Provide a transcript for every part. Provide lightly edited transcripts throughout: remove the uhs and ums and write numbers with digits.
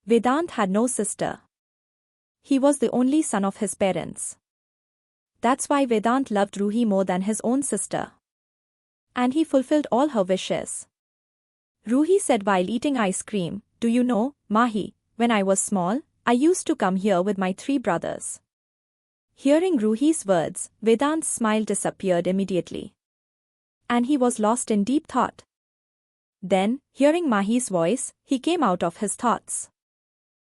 Vedant had no sister. He was the only son of his parents. That's why Vedant loved Ruhi more than his own sister. And he fulfilled all her wishes. Ruhi said while eating ice cream, "Do you know, Mahi, when I was small, I used to come here with my 3 brothers." Hearing Ruhi's words, Vedant's smile disappeared immediately. And he was lost in deep thought. Then, hearing Mahi's voice, he came out of his thoughts.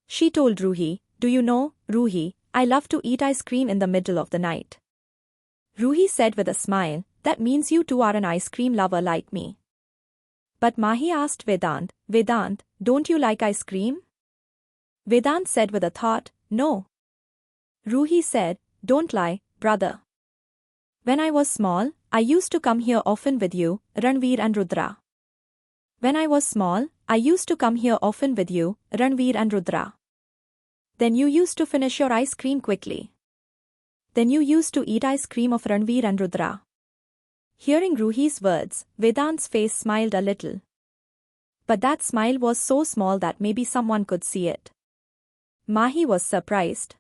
She told Ruhi, "Do you know, Ruhi, I love to eat ice cream in the middle of the night." Ruhi said with a smile, "That means you too are an ice cream lover like me." But Mahi asked Vedant, "Vedant, don't you like ice cream?" Vedant said with a thought, "No." Ruhi said, "Don't lie, brother. When I was small, I used to come here often with you, Ranvir and Rudra. When I was small, I used to come here often with you, Ranvir and Rudra. Then you used to finish your ice cream quickly. Then you used to eat ice cream of Ranvir and Rudra." Hearing Ruhi's words, Vedant's face smiled a little. But that smile was so small that maybe someone could see it. Mahi was surprised.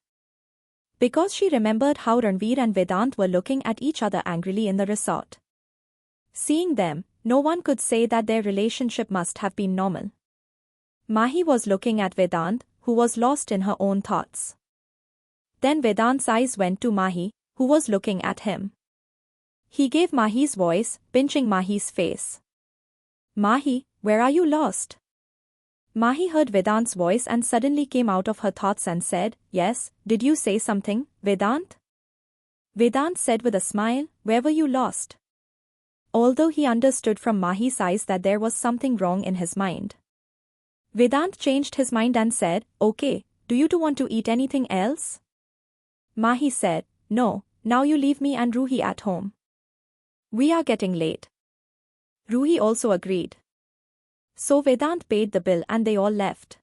Because she remembered how Ranvir and Vedant were looking at each other angrily in the resort. Seeing them, no one could say that their relationship must have been normal. Mahi was looking at Vedant, who was lost in her own thoughts. Then Vedant's eyes went to Mahi, who was looking at him. He gave Mahi's voice, pinching Mahi's face. "Mahi, where are you lost?" Mahi heard Vedant's voice and suddenly came out of her thoughts and said, "Yes, did you say something, Vedant?" Vedant said with a smile, "Where were you lost?" Although he understood from Mahi's eyes that there was something wrong in his mind. Vedant changed his mind and said, "Okay, do you two want to eat anything else?" Mahi said, "No, now you leave me and Ruhi at home. We are getting late." Ruhi also agreed. So Vedant paid the bill and they all left.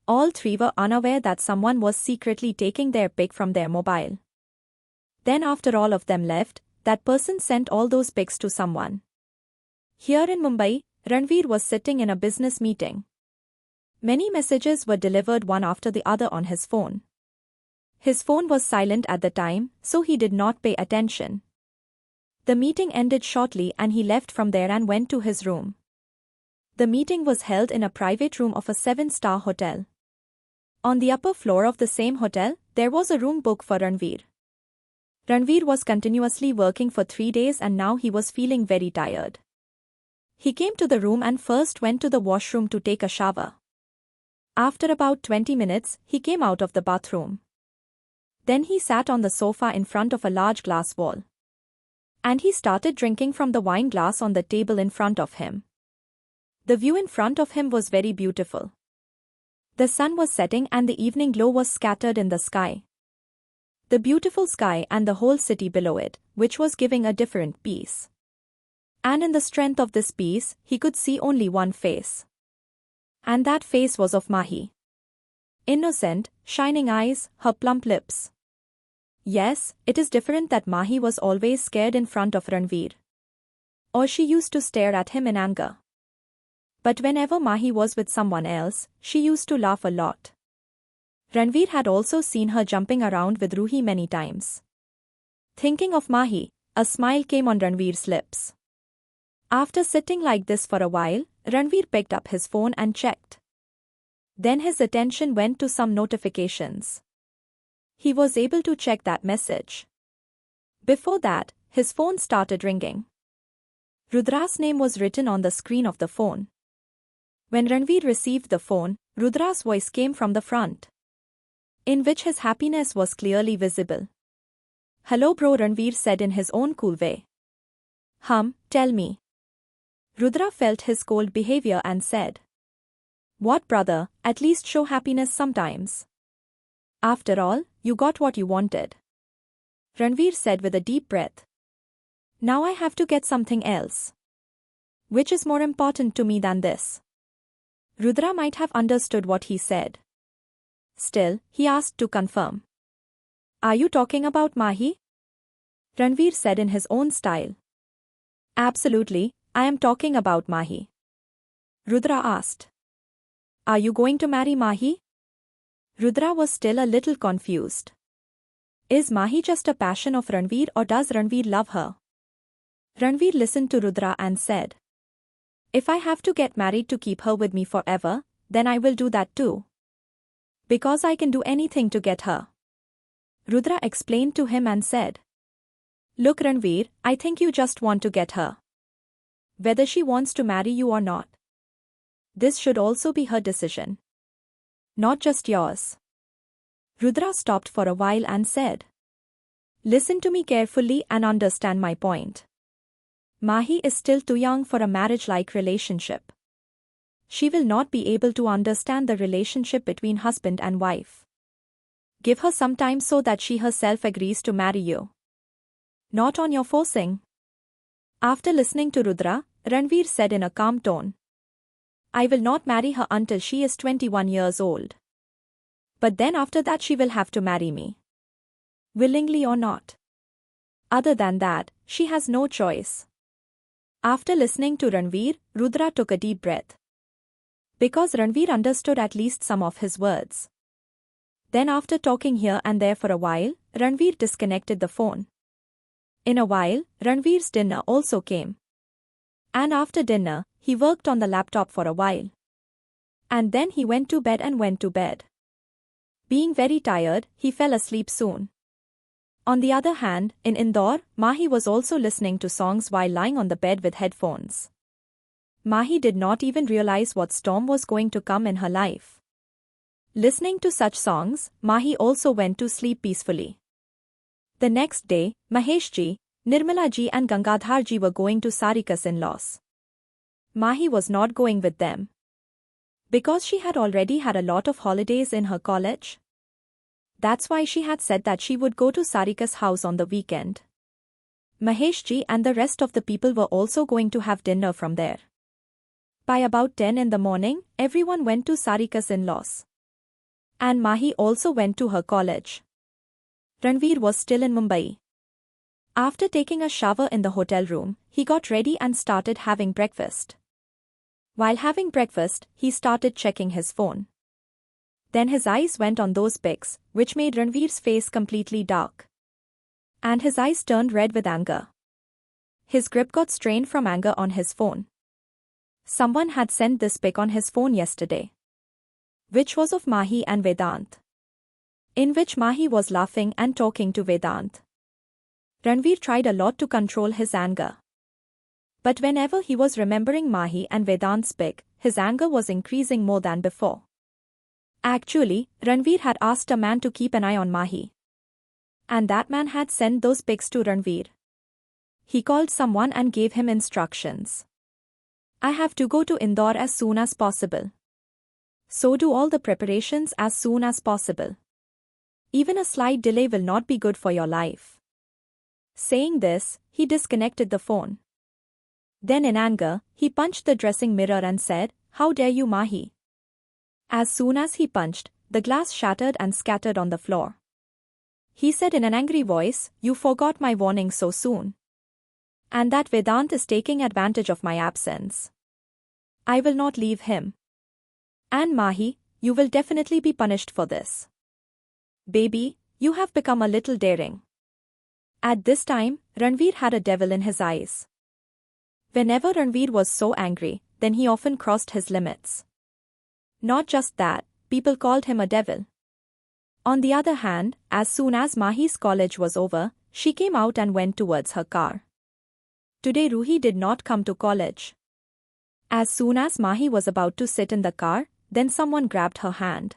All 3 were unaware that someone was secretly taking their pic from their mobile. Then after all of them left, that person sent all those pics to someone. Here in Mumbai, Ranvir was sitting in a business meeting. Many messages were delivered one after the other on his phone. His phone was silent at the time, so he did not pay attention. The meeting ended shortly and he left from there and went to his room. The meeting was held in a private room of a 7-star hotel. On the upper floor of the same hotel, there was a room booked for Ranvir. Ranvir was continuously working for 3 days and now he was feeling very tired. He came to the room and first went to the washroom to take a shower. After about 20 minutes, he came out of the bathroom. Then he sat on the sofa in front of a large glass wall. And he started drinking from the wine glass on the table in front of him. The view in front of him was very beautiful. The sun was setting and the evening glow was scattered in the sky. The beautiful sky and the whole city below it, which was giving a different peace. And in the strength of this peace, he could see only one face. And that face was of Mahi. Innocent, shining eyes, her plump lips. Yes, it is different that Mahi was always scared in front of Ranvir. Or she used to stare at him in anger. But whenever Mahi was with someone else, she used to laugh a lot. Ranvir had also seen her jumping around with Ruhi many times. Thinking of Mahi, a smile came on Ranvir's lips. After sitting like this for a while, Ranvir picked up his phone and checked. Then his attention went to some notifications. He was able to check that message. Before that, his phone started ringing. Rudra's name was written on the screen of the phone. When Ranvir received the phone, Rudra's voice came from the front, in which his happiness was clearly visible. "Hello bro," Ranvir said in his own cool way. Tell me." Rudra felt his cold behavior and said, "What brother, at least show happiness sometimes. After all, you got what you wanted." Ranvir said with a deep breath. "Now I have to get something else. Which is more important to me than this?" Rudra might have understood what he said. Still, he asked to confirm. "Are you talking about Mahi?" Ranvir said in his own style. "Absolutely, I am talking about Mahi." Rudra asked. Are you going to marry Mahi? Rudra was still a little confused. Is Mahi just a passion of Ranvir or does Ranvir love her? Ranvir listened to Rudra and said, If I have to get married to keep her with me forever, then I will do that too. Because I can do anything to get her. Rudra explained to him and said, Look Ranvir, I think you just want to get her. Whether she wants to marry you or not. This should also be her decision. Not just yours. Rudra stopped for a while and said, Listen to me carefully and understand my point. Mahi is still too young for a marriage-like relationship. She will not be able to understand the relationship between husband and wife. Give her some time so that she herself agrees to marry you. Not on your forcing. After listening to Rudra, Ranvir said in a calm tone, I will not marry her until she is 21 years old. But then after that she will have to marry me. Willingly or not. Other than that, she has no choice. After listening to Ranvir, Rudra took a deep breath. Because Ranvir understood at least some of his words. Then after talking here and there for a while, Ranvir disconnected the phone. In a while, Ranvir's dinner also came. And after dinner, he worked on the laptop for a while. And then he went to bed. Being very tired, he fell asleep soon. On the other hand, in Indore, Mahi was also listening to songs while lying on the bed with headphones. Mahi did not even realize what storm was going to come in her life. Listening to such songs, Mahi also went to sleep peacefully. The next day, Maheshji, Nirmalaji and Gangadharji were going to Sarika's in-laws. Mahi was not going with them. Because she had already had a lot of holidays in her college. That's why she had said that she would go to Sarika's house on the weekend. Maheshji and the rest of the people were also going to have dinner from there. By about 10 in the morning, everyone went to Sarika's in-laws. And Mahi also went to her college. Ranvir was still in Mumbai. After taking a shower in the hotel room, he got ready and started having breakfast. While having breakfast, he started checking his phone. Then his eyes went on those pics, which made Ranvir's face completely dark. And his eyes turned red with anger. His grip got strained from anger on his phone. Someone had sent this pic on his phone yesterday. Which was of Mahi and Vedant. In which Mahi was laughing and talking to Vedant. Ranvir tried a lot to control his anger. But whenever he was remembering Mahi and Vedant's pic, his anger was increasing more than before. Actually, Ranvir had asked a man to keep an eye on Mahi. And that man had sent those pics to Ranvir. He called someone and gave him instructions. I have to go to Indore as soon as possible. So do all the preparations as soon as possible. Even a slight delay will not be good for your life. Saying this, he disconnected the phone. Then in anger, he punched the dressing mirror and said, How dare you Mahi? As soon as he punched, the glass shattered and scattered on the floor. He said in an angry voice, You forgot my warning so soon. And that Vedant is taking advantage of my absence. I will not leave him. And Mahi, you will definitely be punished for this. Baby, you have become a little daring. At this time, Ranvir had a devil in his eyes. Whenever Ranvir was so angry, then he often crossed his limits. Not just that, people called him a devil. On the other hand, as soon as Mahi's college was over, she came out and went towards her car. Today Ruhi did not come to college. As soon as Mahi was about to sit in the car, then someone grabbed her hand.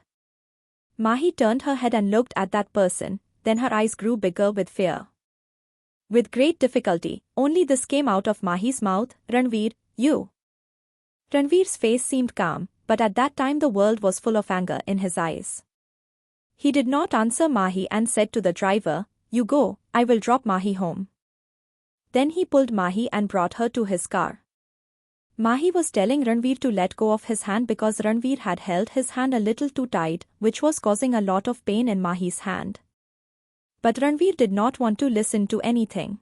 Mahi turned her head and looked at that person, then her eyes grew bigger with fear. With great difficulty, only this came out of Mahi's mouth, Ranvir, you. Ranvir's face seemed calm, but at that time the world was full of anger in his eyes. He did not answer Mahi and said to the driver, You go, I will drop Mahi home. Then he pulled Mahi and brought her to his car. Mahi was telling Ranvir to let go of his hand because Ranvir had held his hand a little too tight, which was causing a lot of pain in Mahi's hand. But Ranvir did not want to listen to anything.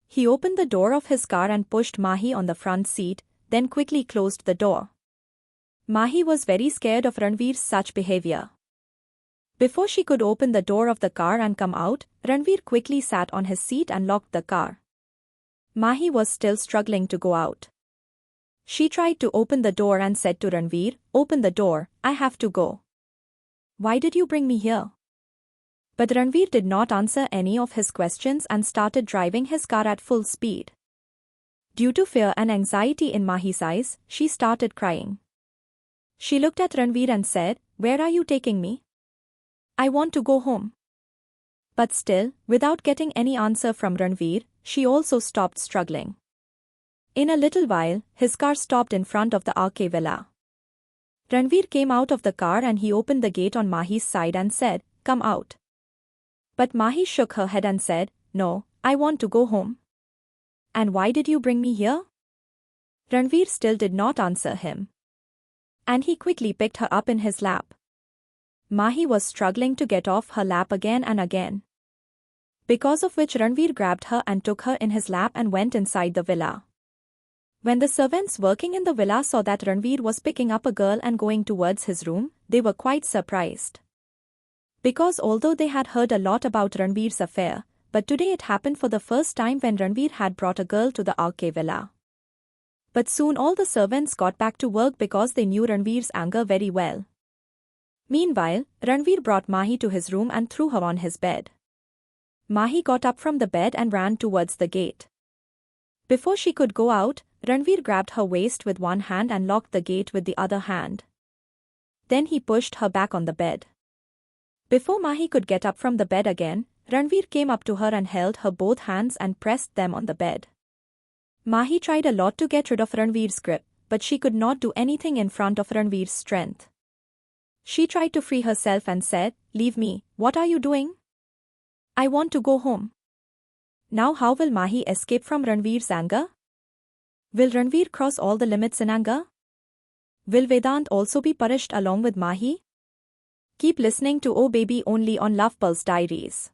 He opened the door of his car and pushed Mahi on the front seat, then quickly closed the door. Mahi was very scared of Ranvir's such behavior. Before she could open the door of the car and come out, Ranvir quickly sat on his seat and locked the car. Mahi was still struggling to go out. She tried to open the door and said to Ranvir, "Open the door, I have to go." "Why did you bring me here?" But Ranvir did not answer any of his questions and started driving his car at full speed. Due to fear and anxiety in Mahi's eyes, she started crying. She looked at Ranvir and said, "Where are you taking me? I want to go home." But still, without getting any answer from Ranvir, she also stopped struggling. In a little while, his car stopped in front of the RK villa. Ranvir came out of the car and he opened the gate on Mahi's side and said, "Come out." But Mahi shook her head and said, "No, I want to go home." "And why did you bring me here?" Ranvir still did not answer him. And he quickly picked her up in his lap. Mahi was struggling to get off her lap again and again. Because of which Ranvir grabbed her and took her in his lap and went inside the villa. When the servants working in the villa saw that Ranvir was picking up a girl and going towards his room, they were quite surprised. Because although they had heard a lot about Ranvir's affair, but today it happened for the first time when Ranvir had brought a girl to the RK villa. But soon all the servants got back to work because they knew Ranvir's anger very well. Meanwhile, Ranvir brought Mahi to his room and threw her on his bed. Mahi got up from the bed and ran towards the gate. Before she could go out, Ranvir grabbed her waist with one hand and locked the gate with the other hand. Then he pushed her back on the bed. Before Mahi could get up from the bed again, Ranvir came up to her and held her both hands and pressed them on the bed. Mahi tried a lot to get rid of Ranvir's grip, but she could not do anything in front of Ranvir's strength. She tried to free herself and said, "Leave me, what are you doing? I want to go home." Now how will Mahi escape from Ranvir's anger? Will Ranvir cross all the limits in anger? Will Vedant also be punished along with Mahi? Keep listening to Oh Baby only on Love Pulse Diaries.